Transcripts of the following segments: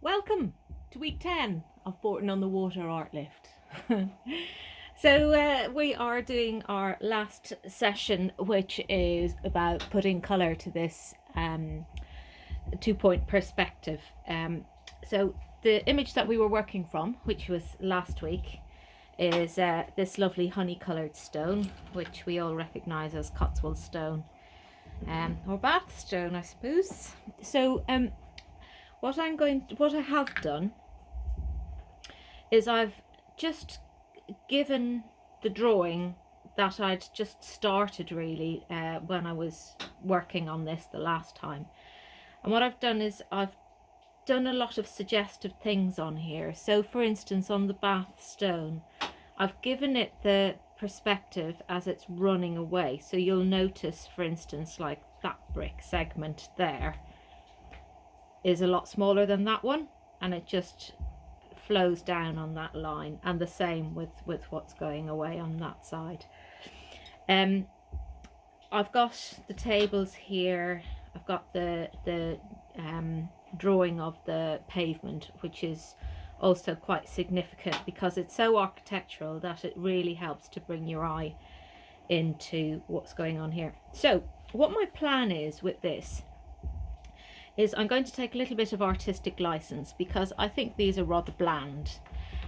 Welcome to week 10 of Bourton on the Water Artlift. So we are doing our last session, which is about putting colour to this 2-point perspective. So the image that we were working from, which was last week, is this lovely honey coloured stone, which we all recognise as Cotswold stone, or Bath stone, I suppose. So what I have done is I've just given the drawing that I'd just started really when I was working on this the last time. And what I've done is I've done a lot of suggestive things on here. So for instance, on the Bath stone, I've given it the perspective as it's running away. So you'll notice, for instance, like that brick segment there is a lot smaller than that one, and it just flows down on that line, and the same with what's going away on that side. I've got the tables here. I've got the drawing of the pavement, which is also quite significant because it's so architectural that it really helps to bring your eye into what's going on here. So what my plan is with this is I'm going to take a little bit of artistic license because I think these are rather bland,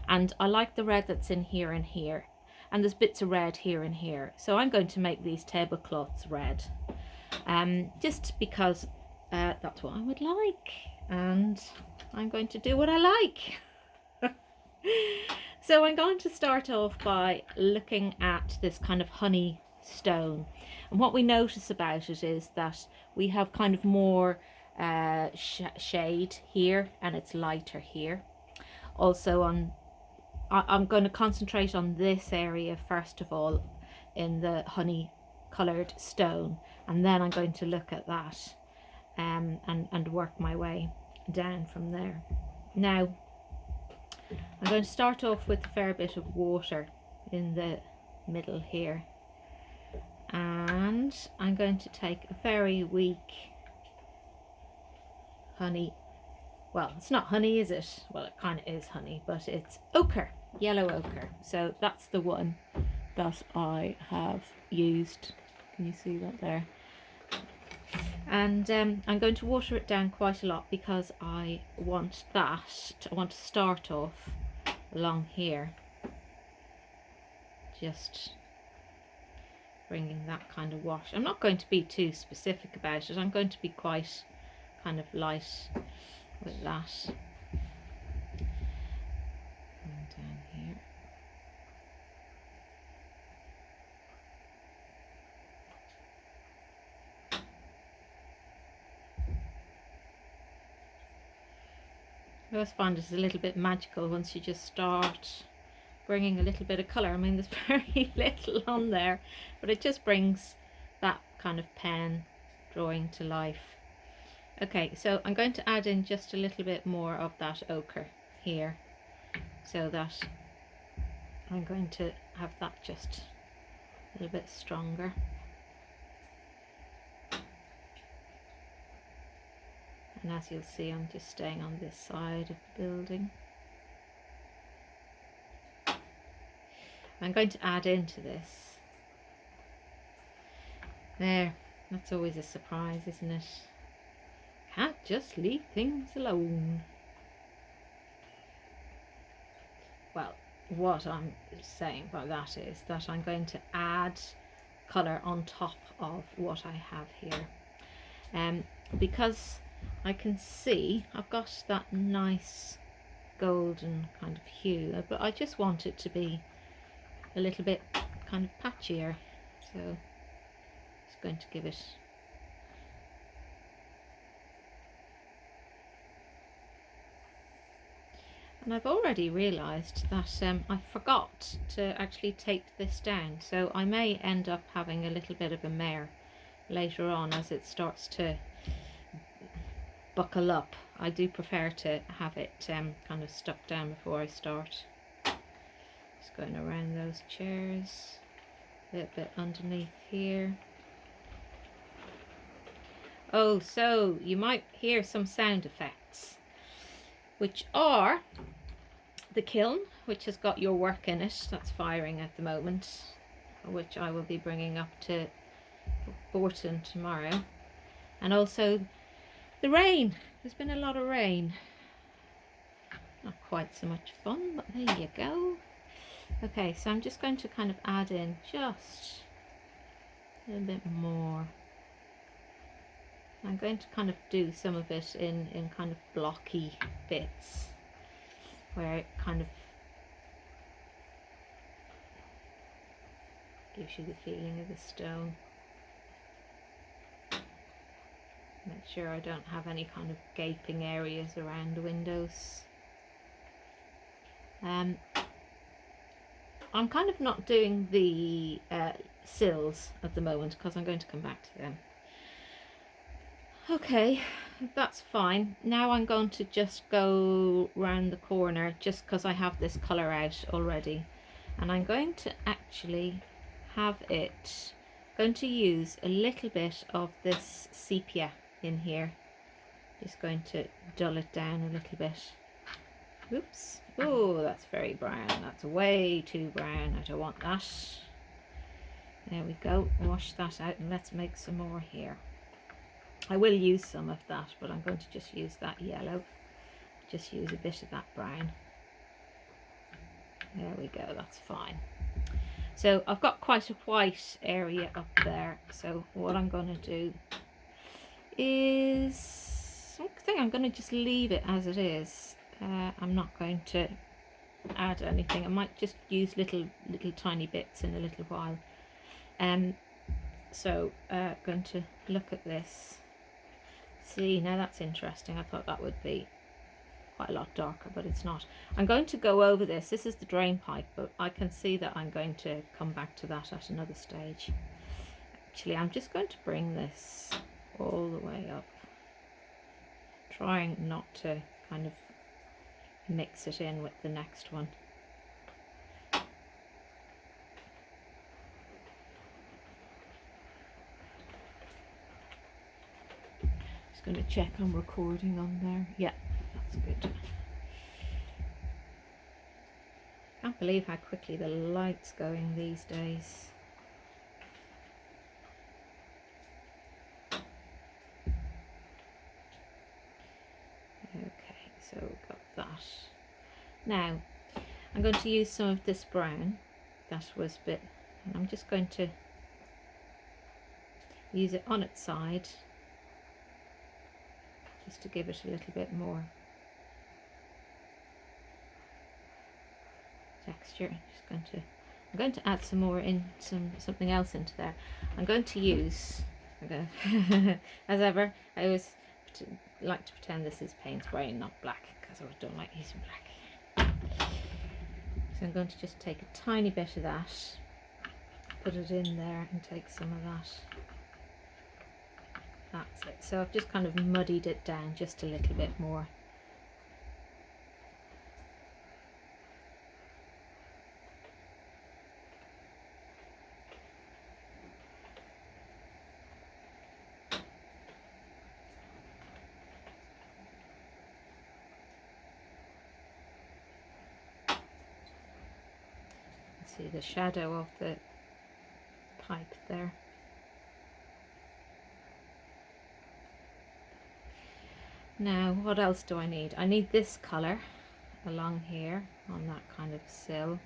and I like the red that's in here and here, and there's bits of red here and here. So I'm going to make these tablecloths red, just because that's what I would like, and I'm going to do what I like. So I'm going to start off by looking at this kind of honey stone, and what we notice about it is that we have kind of more shade here, and it's lighter here. Also I'm going to concentrate on this area first of all in the honey coloured stone, and then I'm going to look at that and work my way down from there. Now I'm going to start off with a fair bit of water in the middle here, and I'm going to take a very weak honey, well, it's not honey, is it? Well, it kind of is honey, but it's ochre, yellow ochre. So that's the one that I have used. Can you see that there? And I'm going to water it down quite a lot because I want to start off along here, just bringing that kind of wash. I'm not going to be too specific about it. I'm going to be quite kind of light with that. And down here. I always find it's a little bit magical once you just start bringing a little bit of colour. I mean, there's very little on there, but it just brings that kind of pen drawing to life. Okay, so I'm going to add in just a little bit more of that ochre here, so that I'm going to have that just a little bit stronger. And as you'll see, I'm just staying on this side of the building. I'm going to add into this. There, that's always a surprise, isn't it? Can't just leave things alone. Well, what I'm saying by that is that I'm going to add colour on top of what I have here, because I can see I've got that nice golden kind of hue, but I just want it to be a little bit kind of patchier, so it's going to give it And I've already realised that I forgot to actually tape this down, so I may end up having a little bit of a mare later on as it starts to buckle up. I do prefer to have it kind of stuck down before I start. Just going around those chairs, a little bit underneath here. Oh, so you might hear some sound effects. which are the kiln, which has got your work in it, that's firing at the moment, which I will be bringing up to Bourton tomorrow, and also the rain. There's been a lot of rain. Not quite so much fun, but there you go. Okay, so I'm just going to kind of add in just a little bit more. I'm going to kind of do some of it in kind of blocky bits where it kind of gives you the feeling of the stone. Make sure I don't have any kind of gaping areas around the windows. I'm kind of not doing the sills at the moment because I'm going to come back to them. Okay, that's fine. Now I'm going to just go round the corner just because I have this colour out already, and I'm going to actually have it, going to use a little bit of this sepia in here. Just going to dull it down a little bit. Oops. Oh, that's very brown. That's way too brown. I don't want that. There we go. Wash that out and let's make some more here. I will use some of that, but I'm going to just use that yellow. Just use a bit of that brown. There we go. That's fine. So I've got quite a white area up there. So what I'm going to do is, I think I'm going to just leave it as it is. I'm not going to add anything. I might just use little tiny bits in a little while. So going to look at this. See, now that's interesting. I thought that would be quite a lot darker, but it's not. I'm going to go over this. This is the drain pipe, but I can see that I'm going to come back to that at another stage. Actually, I'm just going to bring this all the way up, trying not to kind of mix it in with the next one. Just going to check I'm recording on there. Yeah, that's good. Can't believe how quickly the light's going these days. Okay, so we've got that. Now I'm going to use some of this brown that was a bit, and I'm just going to use it on its side just to give it a little bit more texture. I'm going to add some more in, something else into there. I'm going to use, as ever, I always like to pretend this is paint spray and not black because I don't like using black. So I'm going to just take a tiny bit of that, put it in there and take some of that. That's it. So I've just kind of muddied it down just a little bit more. See the shadow of the pipe there. Now what else do I need? I need this colour along here on that kind of sill.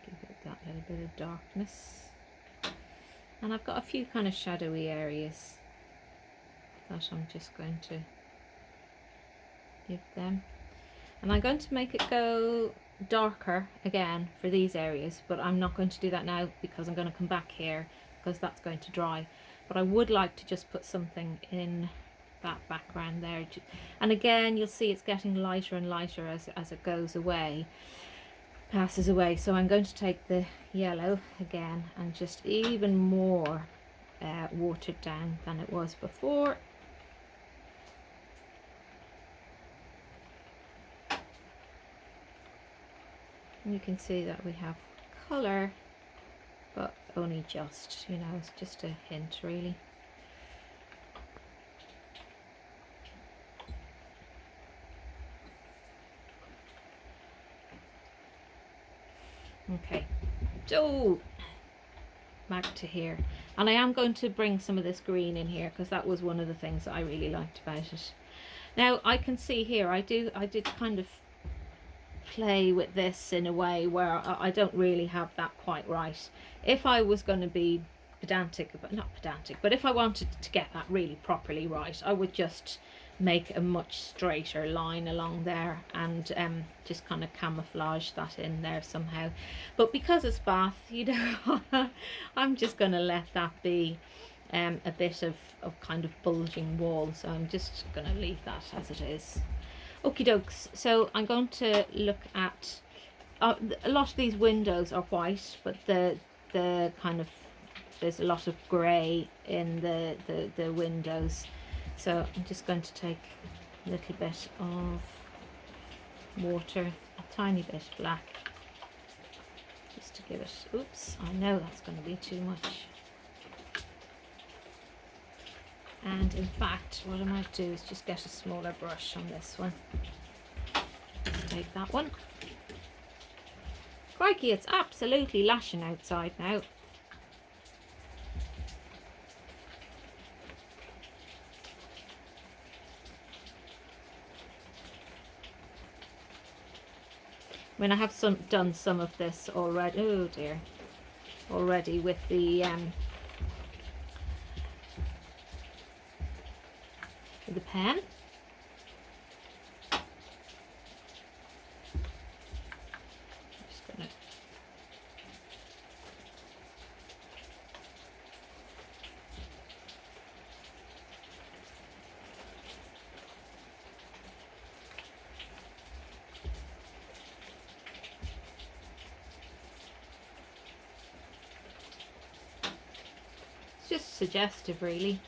Give it that little bit of darkness. And I've got a few kind of shadowy areas that I'm just going to give them. And I'm going to make it go darker again for these areas, but I'm not going to do that now because I'm going to come back here because that's going to dry. But I would like to just put something in that background there. And again, you'll see it's getting lighter and lighter as it goes away, passes away. So I'm going to take the yellow again and just even more watered down than it was before. And you can see that we have colour, but only just, you know, it's just a hint really. Okay, so back to here, and I am going to bring some of this green in here because that was one of the things that I really liked about it. Now I can see here I did kind of play with this in a way where I don't really have that quite right. If I was going to be pedantic, but not pedantic, but if I wanted to get that really properly right, I would just make a much straighter line along there and just kind of camouflage that in there somehow. But because it's Bath, you know, I'm just going to let that be a bit of kind of bulging wall, so I'm just going to leave that as it is. Okie dokes, so I'm going to look at a lot of these windows are white, but the kind of, there's a lot of grey in the windows, so I'm just going to take a little bit of water, a tiny bit black, just to give it, oops, I know that's going to be too much. And in fact, what I might do is just get a smaller brush on this one. Let's take that one. Crikey, it's absolutely lashing outside now. I mean, I have done some of this already. Oh dear, already with the pen. Just gonna it's just suggestive, really.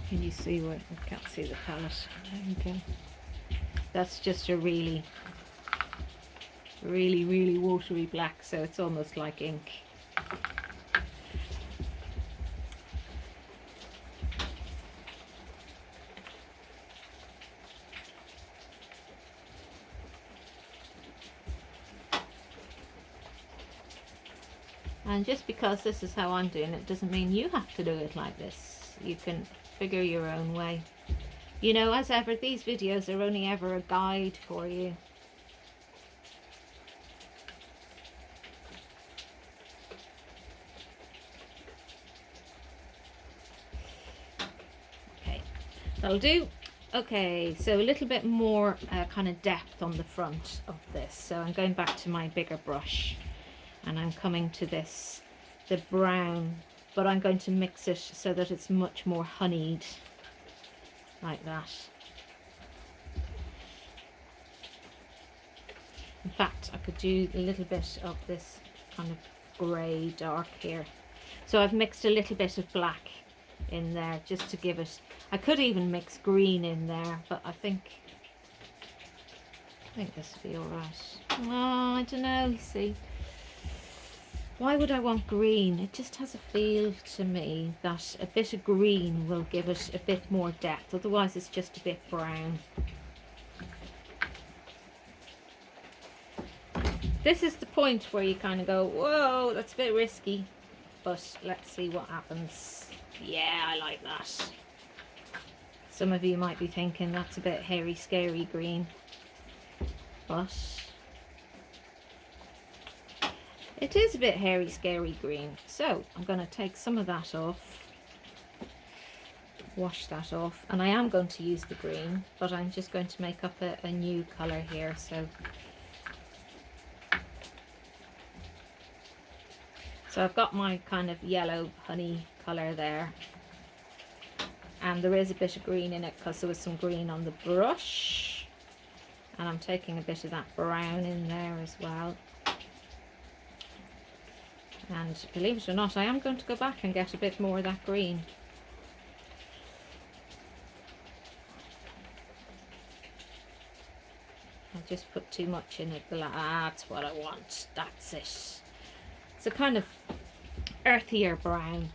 Can you see what? I can't see the palette. Okay, that's just a really watery black, so it's almost like ink. And just because this is how I'm doing it doesn't mean you have to do it like this. You can figure your own way. You know, as ever, these videos are only ever a guide for you. Okay, that'll do. Okay, so a little bit more kind of depth on the front of this. So I'm going back to my bigger brush and I'm coming to this, the brown, but I'm going to mix it so that it's much more honeyed, like that. In fact, I could do a little bit of this kind of grey dark here. So I've mixed a little bit of black in there just to give it, I could even mix green in there, but I think this would be alright. Oh, I don't know, you see. Why would I want green? It just has a feel to me that a bit of green will give it a bit more depth, otherwise it's just a bit brown. This is the point where you kind of go, whoa, that's a bit risky, but let's see what happens. Yeah, I like that. Some of you might be thinking that's a bit hairy, scary green, but it is a bit hairy, scary green. So I'm going to take some of that off, wash that off, and I am going to use the green, but I'm just going to make up a new colour here. So I've got my kind of yellow honey colour there, and there is a bit of green in it because there was some green on the brush, and I'm taking a bit of that brown in there as well. And believe it or not, I am going to go back and get a bit more of that green. I just put too much in it. That's what I want. That's it. So kind of earthier brown.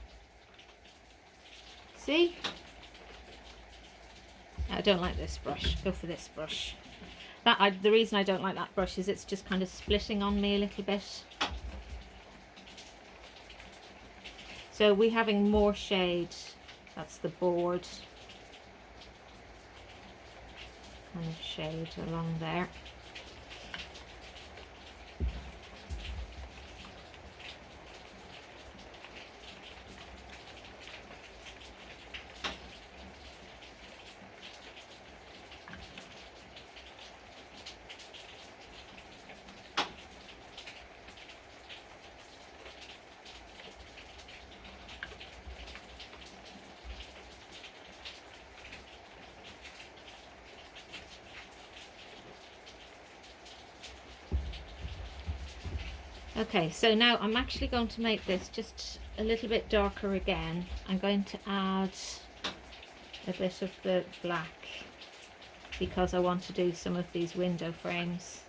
See? I don't like this brush. Go for this brush. The reason I don't like that brush is it's just kind of splitting on me a little bit. So we're having more shade. That's the board kind of shade along there. Okay, so now I'm actually going to make this just a little bit darker again. I'm going to add a bit of the black because I want to do some of these window frames.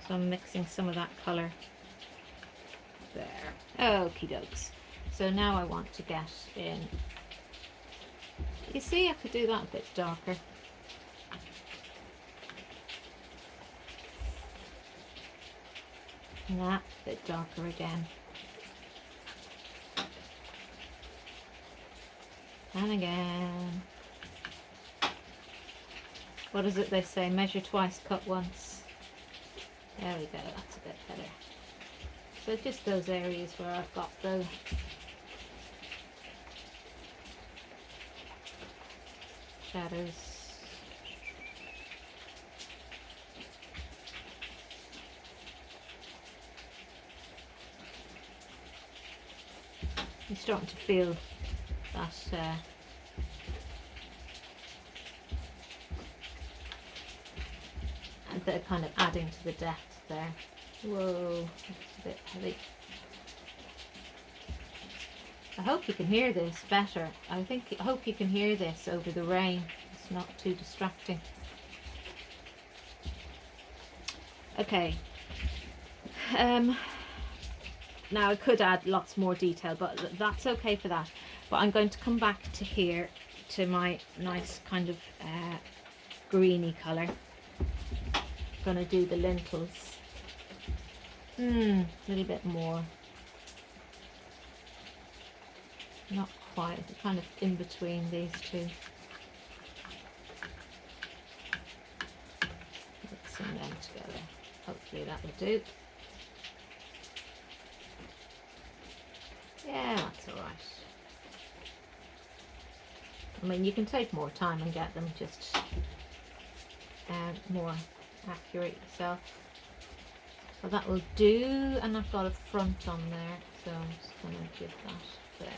So I'm mixing some of that colour there. Okie dokes. So now I want to get in. You see, I could do that a bit darker. And that a bit darker again. And again. What is it they say? Measure twice, cut once. There we go, that's a bit better. So just those areas where I've got the shadows. You're starting to feel that and they're kind of adding to the depth there. Whoa, it's a bit heavy. I hope you can hear this better. I hope you can hear this over the rain. It's not too distracting. Okay. Now I could add lots more detail, but that's okay for that. But I'm going to come back to here to my nice kind of greeny colour. Going to do the lintels. A little bit more. Not quite, kind of in between these two. Mixing them together. Hopefully that will do. Yeah, that's alright. I mean, you can take more time and get them just more accurate yourself. But that will do, and I've got a front on there, so I'm just going to give that there.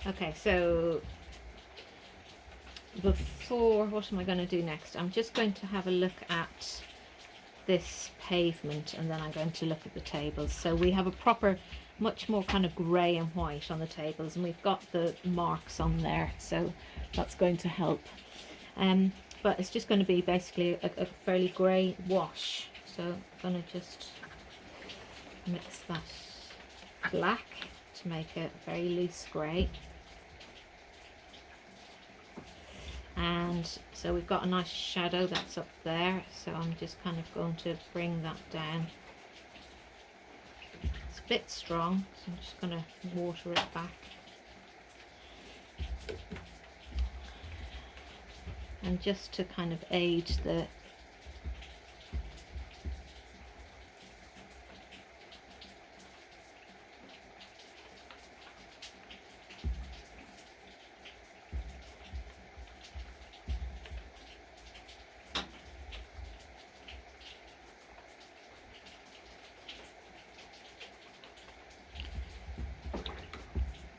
Okay, so before, what am I going to do next? I'm just going to have a look at this pavement and then I'm going to look at the tables. So we have a proper, much more kind of grey and white on the tables, and we've got the marks on there, so that's going to help. But it's just going to be basically a fairly grey wash. So I'm going to just mix that black to make it very loose grey. And so we've got a nice shadow that's up there, so I'm just kind of going to bring that down. It's a bit strong, so I'm just going to water it back. And just to kind of aid the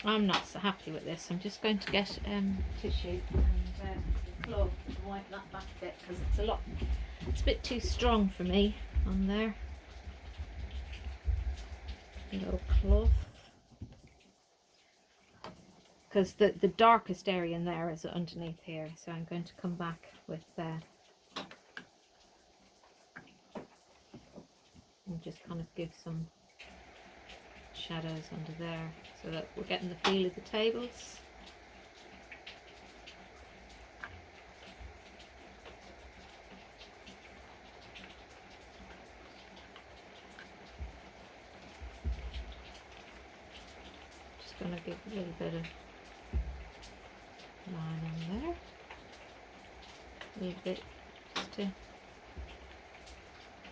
I'm not so happy with this. I'm just going to get tissue and cloth and wipe that back a bit because it's a bit too strong for me on there. A little cloth. because the darkest area in there is underneath here. So I'm going to come back with and just kind of give some shadows under there so that we're getting the feel of the tables. Just going to give a little bit of line on there, a little bit just to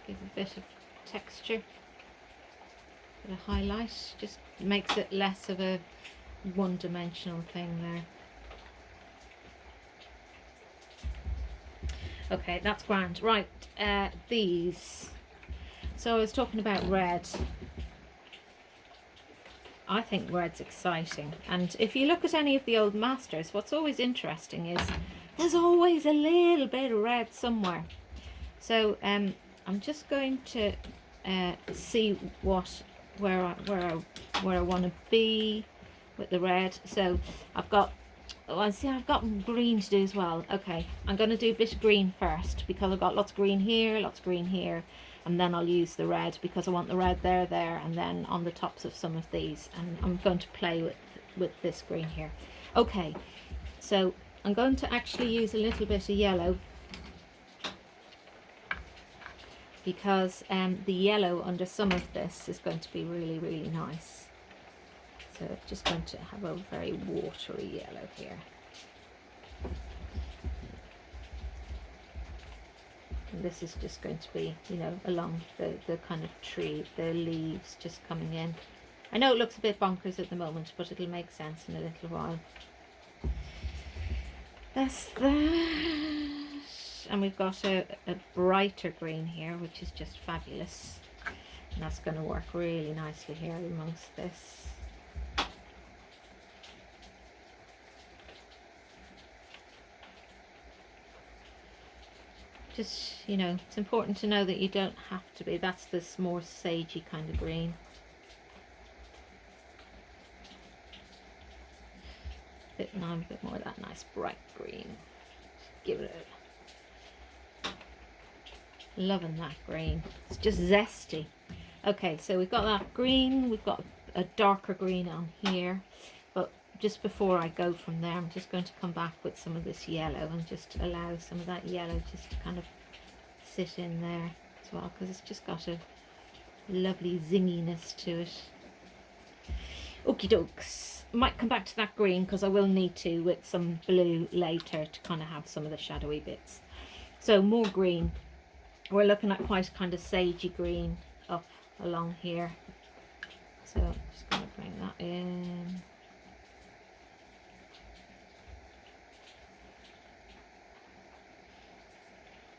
give a bit of texture, bit of highlight, just makes it less of a one-dimensional thing there. Okay, that's grand. Right, these. So I was talking about red. I think red's exciting, and if you look at any of the old masters, what's always interesting is there's always a little bit of red somewhere. So I'm just going to see where I want to be with the red. So I've got green to do as well. Okay, I'm going to do a bit of green first because I've got lots of green here, and then I'll use the red because I want the red there, and then on the tops of some of these, and I'm going to play with this green here. Okay, so I'm going to actually use a little bit of yellow because the yellow under some of this is going to be really, really nice. So I'm just going to have a very watery yellow here. And this is just going to be, you know, along the kind of tree, the leaves just coming in. I know it looks a bit bonkers at the moment, but it'll make sense in a little while. That's that. And we've got a brighter green here, which is just fabulous. And that's going to work really nicely here amongst this. Just, you know, it's important to know that you don't have to be. That's this more sagey kind of green. A bit more of that nice bright green. Just give it a... Loving that green. It's just zesty. Okay, so we've got that green. We've got a darker green on here. But just before I go from there, I'm just going to come back with some of this yellow and just allow some of that yellow just to kind of sit in there as well, because it's just got a lovely zinginess to it. Okie dokes. Might come back to that green because I will need to with some blue later to kind of have some of the shadowy bits. So more green. We're looking at quite kind of sagey green up along here. So I'm just going to bring that in.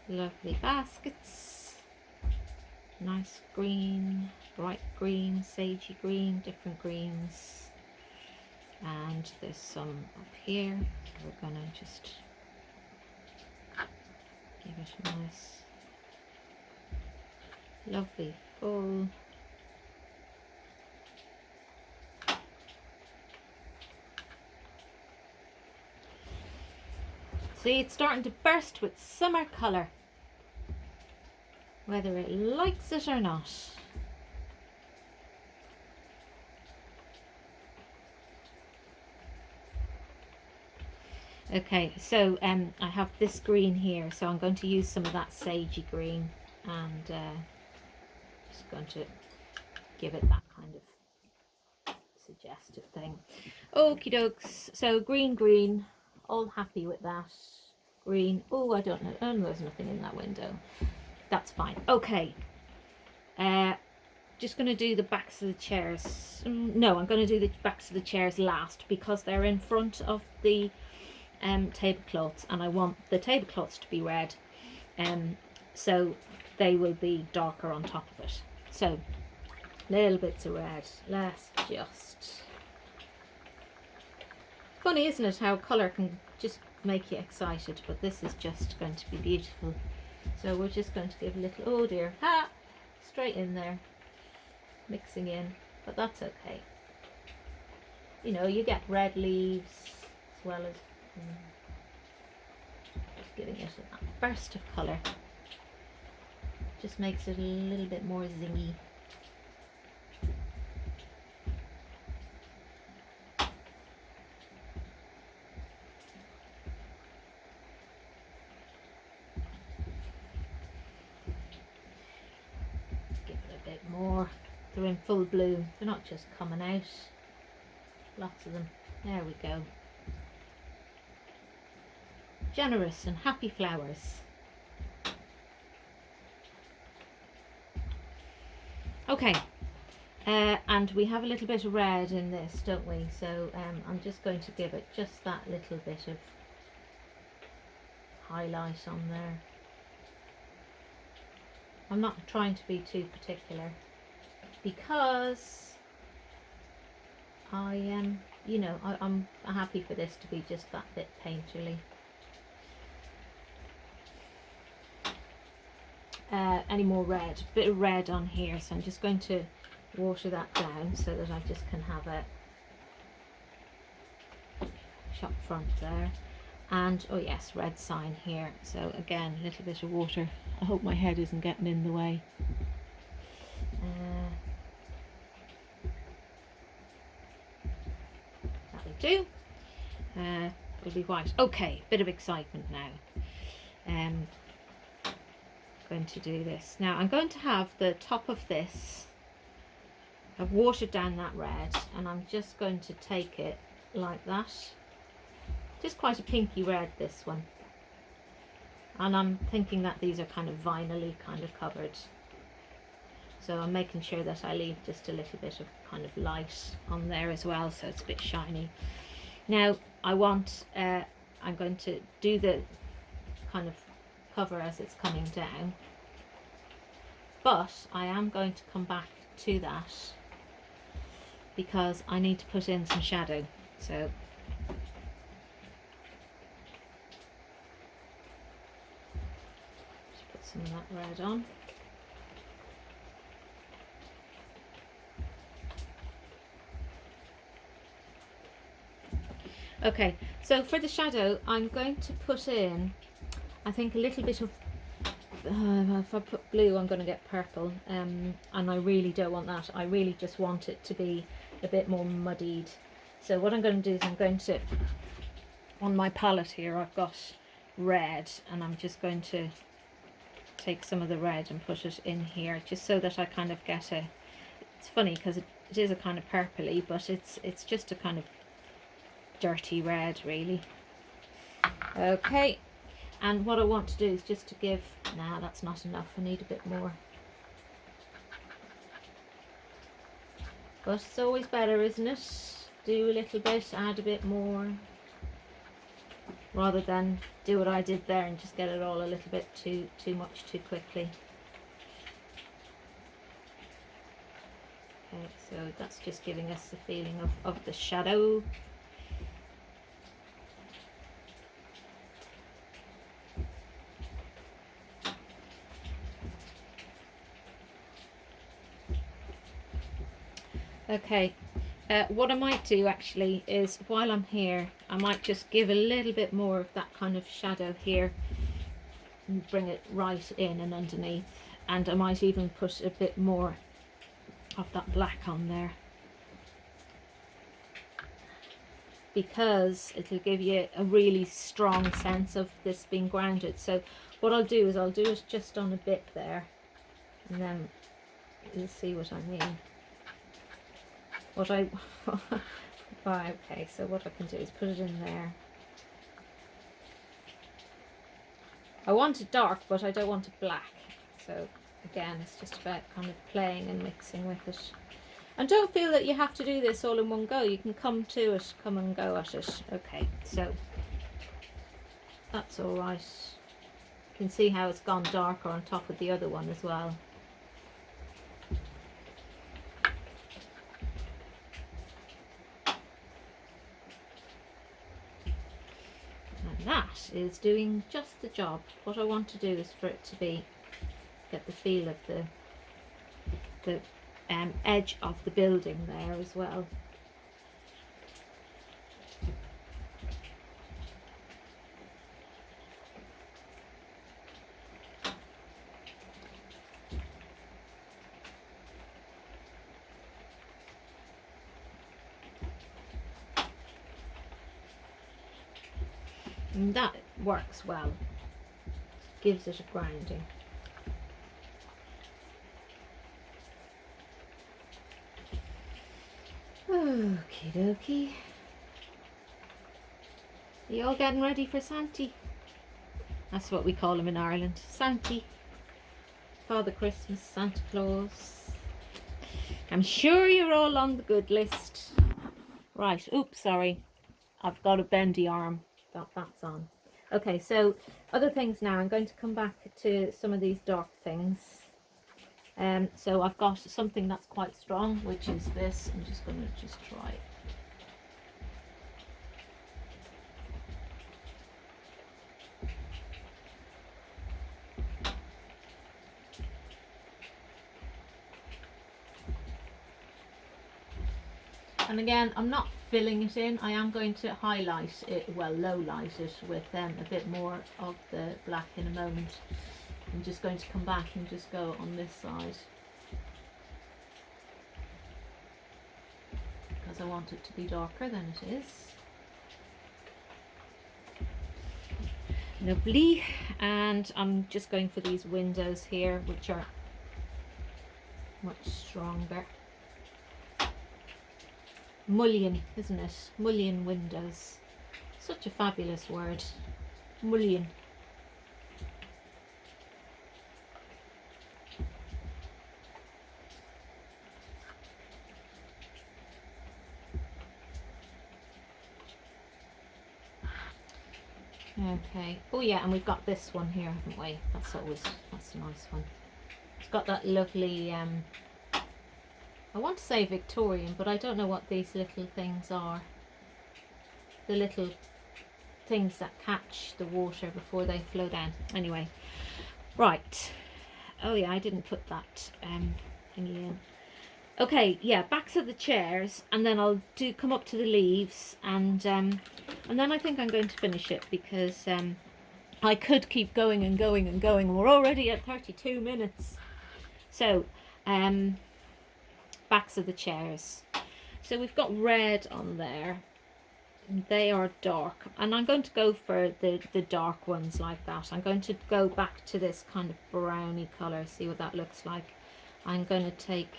Lovely baskets. Nice green, bright green, sagey green, different greens. And there's some up here. We're going to just give it a nice, lovely full. See, it's starting to burst with summer colour, whether it likes it or not. Okay, so I have this green here, so I'm going to use some of that sagey green and just going to give it that kind of suggestive thing. Okie dokes, so green, all happy with that. Green, oh, I don't know, oh, there's nothing in that window. That's fine. Okay, just going to do the backs of the chairs. No, I'm going to do the backs of the chairs last because they're in front of the tablecloths, and I want the tablecloths to be red, so they will be darker on top of it. So little bits of red. Let's just... Funny, isn't it, how colour can just make you excited, but this is just going to be beautiful. So we're just going to give a little, oh dear, straight in there, mixing in, but that's okay. you know, you get red leaves as well as just giving it a burst of colour. Just makes it a little bit more zingy. Give it a bit more. They're in full bloom. They're not just coming out. Lots of them. There we go. Generous and happy flowers. Okay, and we have a little bit of red in this, don't we? So I'm just going to give it just that little bit of highlight on there. I'm not trying to be too particular because you know, I'm happy for this to be just that bit painterly. Any more red, bit of red on here, so I'm just going to water that down so that I just can have a shop front there. And oh yes, red sign here, so again a little bit of water. I hope my head isn't getting in the way. That'll do. It'll be white. Okay, bit of excitement now. Going to do this now. I'm going to have the top of this, I've watered down that red, and I'm just going to take it like that. Just quite a pinky red, this one, and I'm thinking that these are kind of vinyl-y kind of covered, so I'm making sure that I leave just a little bit of kind of light on there as well, so it's a bit shiny. Now I want I'm going to do the kind of cover as it's coming down, but I am going to come back to that because I need to put in some shadow. So just put some of that red on. Okay, so for the shadow I'm going to put in, I think, a little bit of, if I put blue I'm going to get purple, and I really don't want that. I really just want it to be a bit more muddied. So what I'm going to do is I'm going to, on my palette here I've got red, and I'm just going to take some of the red and put it in here, just so that I kind of get a, it's funny because it is a kind of purpley, but it's just a kind of dirty red really. Okay. And what I want to do is just to give, nah, that's not enough, I need a bit more. But it's always better, isn't it? Do a little bit, add a bit more, rather than do what I did there and just get it all a little bit too much too quickly. Okay, so that's just giving us the feeling of the shadow. Okay, what I might do actually is, while I'm here, I might just give a little bit more of that kind of shadow here and bring it right in and underneath, and I might even put a bit more of that black on there, because it'll give you a really strong sense of this being grounded. So what I'll do is I'll do it just on a bit there, and then you'll see what I mean. What I right, okay, so what I can do is put it in there. I want it dark, but I don't want it black, so again it's just about kind of playing and mixing with it. And don't feel that you have to do this all in one go. You can come to it, come and go at it. Okay, so that's all right. You can see how it's gone darker on top of the other one as well. That is doing just the job. What I want to do is for it to be, get the feel of the edge of the building there as well. And that works well, gives it a grounding. Okie dokie. You all getting ready for Santy? That's what we call him in Ireland. Santy. Father Christmas, Santa Claus. I'm sure you're all on the good list. Right, oops, sorry. I've got a bendy arm. That's on. Okay, so other things now. I'm going to come back to some of these dark things. So I've got something that's quite strong, which is this. I'm just going to try it. And again, I'm not filling it in. I am going to highlight it, well, low light it with a bit more of the black in a moment. I'm just going to come back and just go on this side, because I want it to be darker than it is. Lovely. And I'm just going for these windows here, which are much stronger. Mullion, isn't it? Mullion windows. Such a fabulous word. Mullion. Okay. Oh yeah, and we've got this one here, haven't we? That's a nice one. It's got that lovely I want to say Victorian, but I don't know what these little things are. The little things that catch the water before they flow down. Anyway, right. Oh yeah, I didn't put that thingy in. Okay, yeah, backs of the chairs, and then I'll come up to the leaves, and then I think I'm going to finish it, because I could keep going and going and going, and we're already at 32 minutes. So, backs of the chairs. So we've got red on there. They are dark, and I'm going to go for the dark ones like that. I'm going to go back to this kind of browny colour, see what that looks like. I'm going to take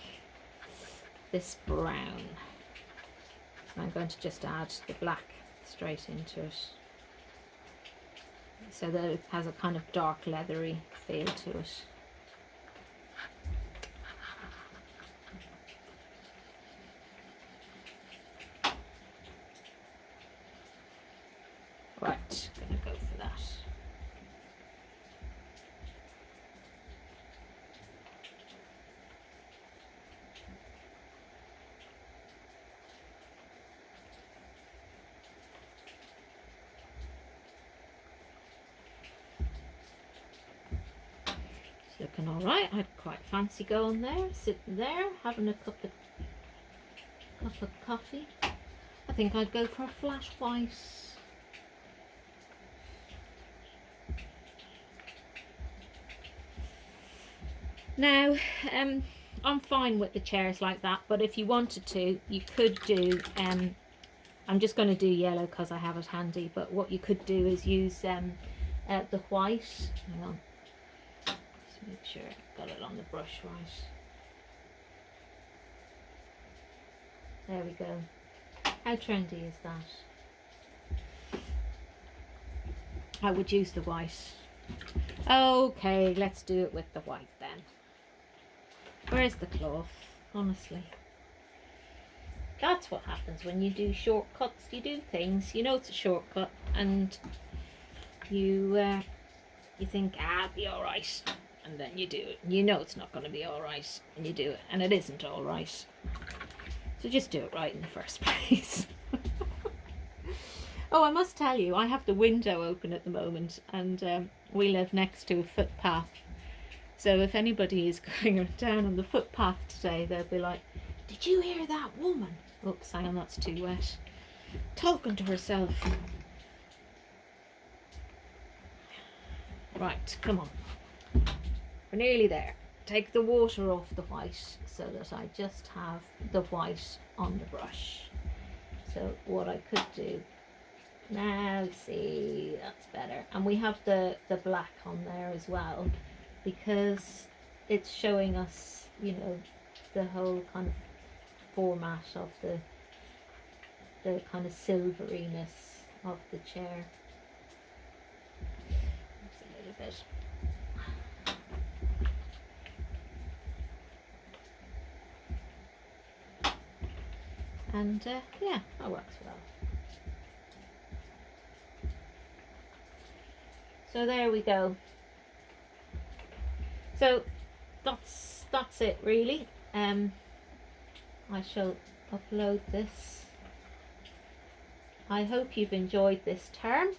this brown. I'm going to just add the black straight into it, so that it has a kind of dark leathery feel to it. Right, gonna go for that. It's looking all right. I'd quite fancy going there, sitting there, having a cup of coffee. I think I'd go for a flash white. Now, I'm fine with the chairs like that, but if you wanted to, you could do, I'm just going to do yellow because I have it handy, but what you could do is use the white. Hang on, just make sure I've got it on the brush right. There we go. How trendy is that? I would use the white. Okay, let's do it with the white then. Where's the cloth? Honestly. That's what happens when you do shortcuts. You do things, you know it's a shortcut, and you think, it'll be alright, and then you do it. You know it's not going to be alright, and you do it, and it isn't alright. So just do it right in the first place. Oh, I must tell you, I have the window open at the moment, and we live next to a footpath. So if anybody is going down on the footpath today, they'll be like, did you hear that woman? Oops, hang on, that's too wet. Talking to herself. Right, come on. We're nearly there. Take the water off the white so that I just have the white on the brush. So what I could do Now see, that's better. And we have the black on there as well, because it's showing us, you know, the whole kind of format of the kind of silveriness of the chair. That's a little bit. And yeah, that works well. So there we go. So that's it really. I shall upload this. I hope you've enjoyed this term.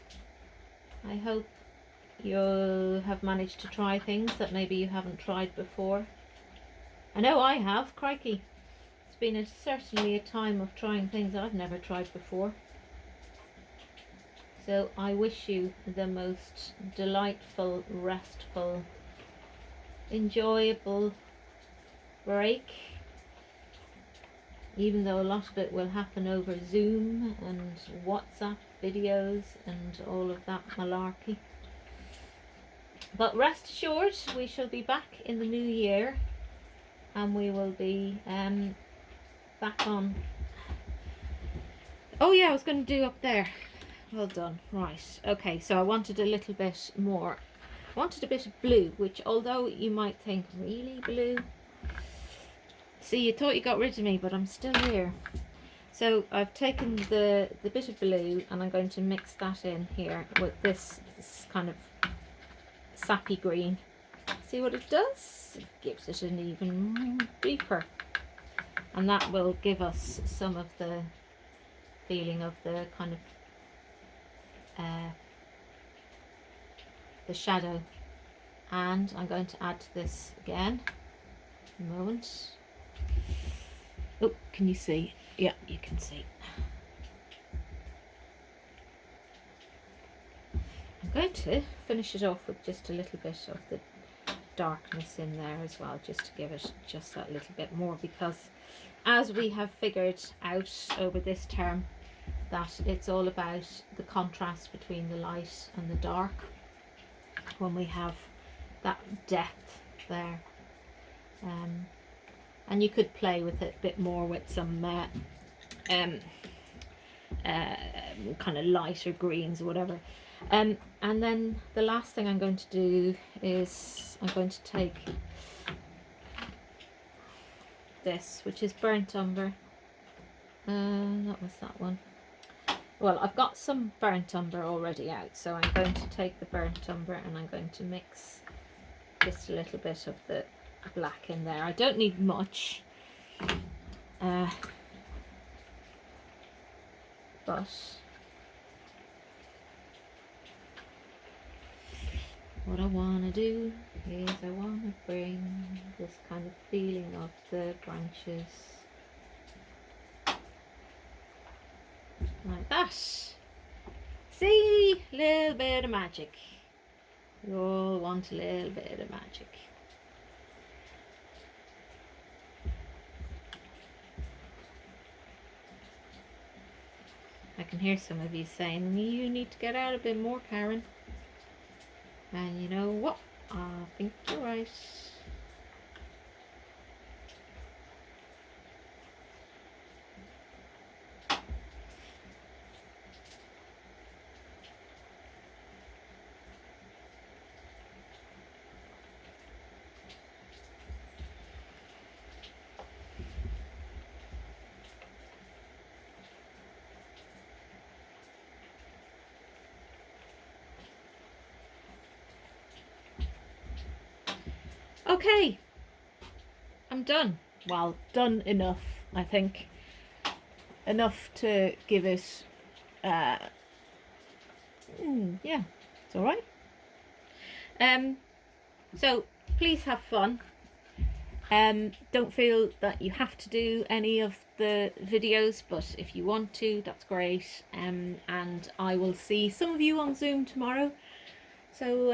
I hope you have managed to try things that maybe you haven't tried before. I know I have, crikey. It's been certainly a time of trying things I've never tried before. So I wish you the most delightful, restful, enjoyable break, even though a lot of it will happen over Zoom and WhatsApp videos and all of that malarkey. But rest assured, we shall be back in the new year, and we will be back on. Oh yeah, I was going to do up there. Well done. Right, okay, so I wanted a little bit more. I wanted a bit of blue, which, although you might think, really blue? See, you thought you got rid of me, but I'm still here. So I've taken the bit of blue, and I'm going to mix that in here with this kind of sappy green. See what it does? It gives it an even deeper, and that will give us some of the feeling of the kind of the shadow. And I'm going to add this again. A moment. Oh, can you see? Yeah, you can see. I'm going to finish it off with just a little bit of the darkness in there as well, just to give it just that little bit more, because as we have figured out over this term, that it's all about the contrast between the light and the dark when we have that depth there. And you could play with it a bit more with some kind of lighter greens or whatever. And then the last thing I'm going to do is I'm going to take this, which is burnt umber. What was that one? Well, I've got some burnt umber already out, so I'm going to take the burnt umber and I'm going to mix just a little bit of the black in there. I don't need much, but what I want to do is I want to bring this kind of feeling of the branches like that. See, a little bit of magic. You all want a little bit of magic. I can hear some of you saying, you need to get out a bit more, Karen. And you know what? I think you're right. Okay, I'm done. Well, done enough, I think. Enough to give it, yeah, it's all right. So please have fun. Don't feel that you have to do any of the videos, but if you want to, that's great. And I will see some of you on Zoom tomorrow. So